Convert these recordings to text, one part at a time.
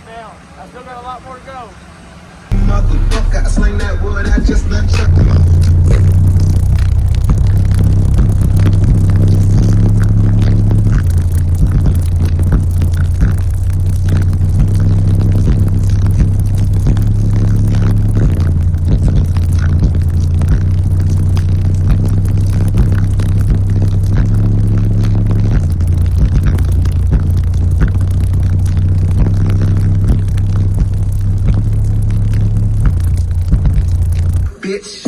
down. I still got a lot more to go. Motherfucker, I sling that wood, I just done chucked him out. Bitch.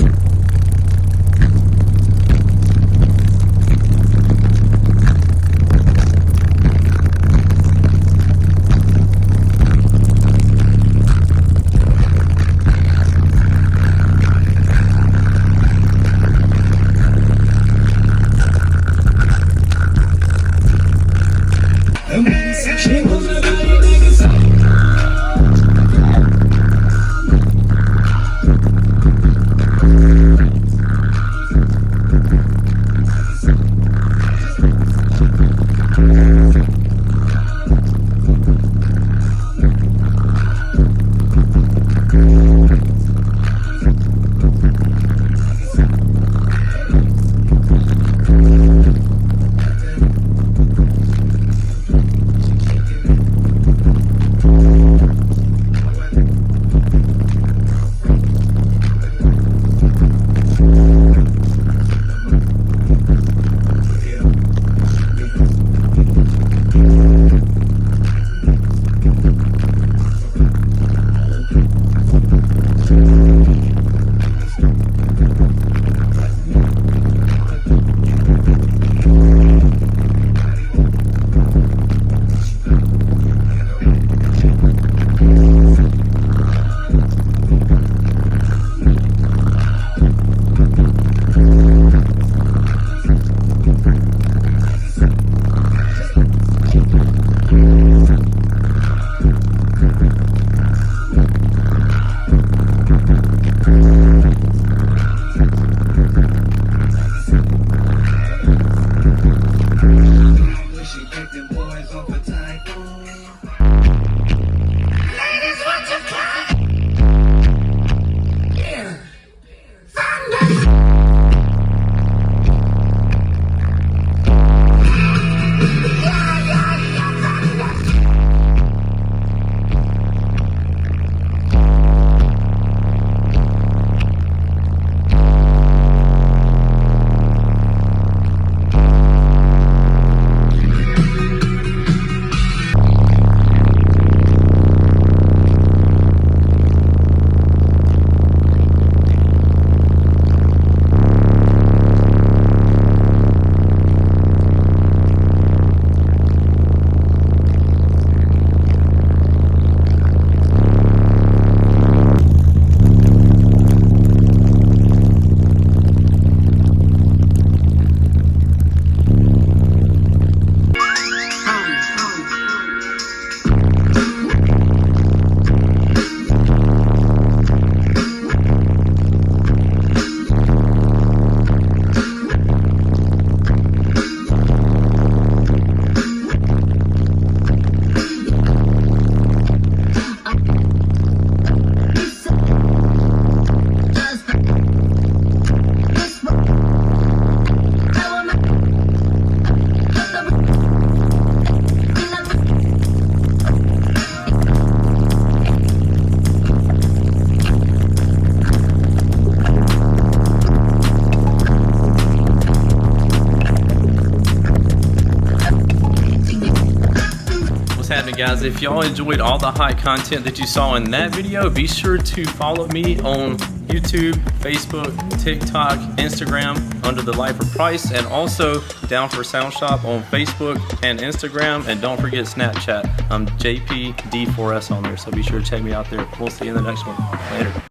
Guys, if y'all enjoyed all the hot content that you saw in that video, be sure to follow me on YouTube, Facebook, TikTok, Instagram under the Lifer Price, and also Down for Sound Shop on Facebook and Instagram, and don't forget Snapchat. I'm JPD4S on there, so be sure to check me out there. We'll see you in the next one. Later.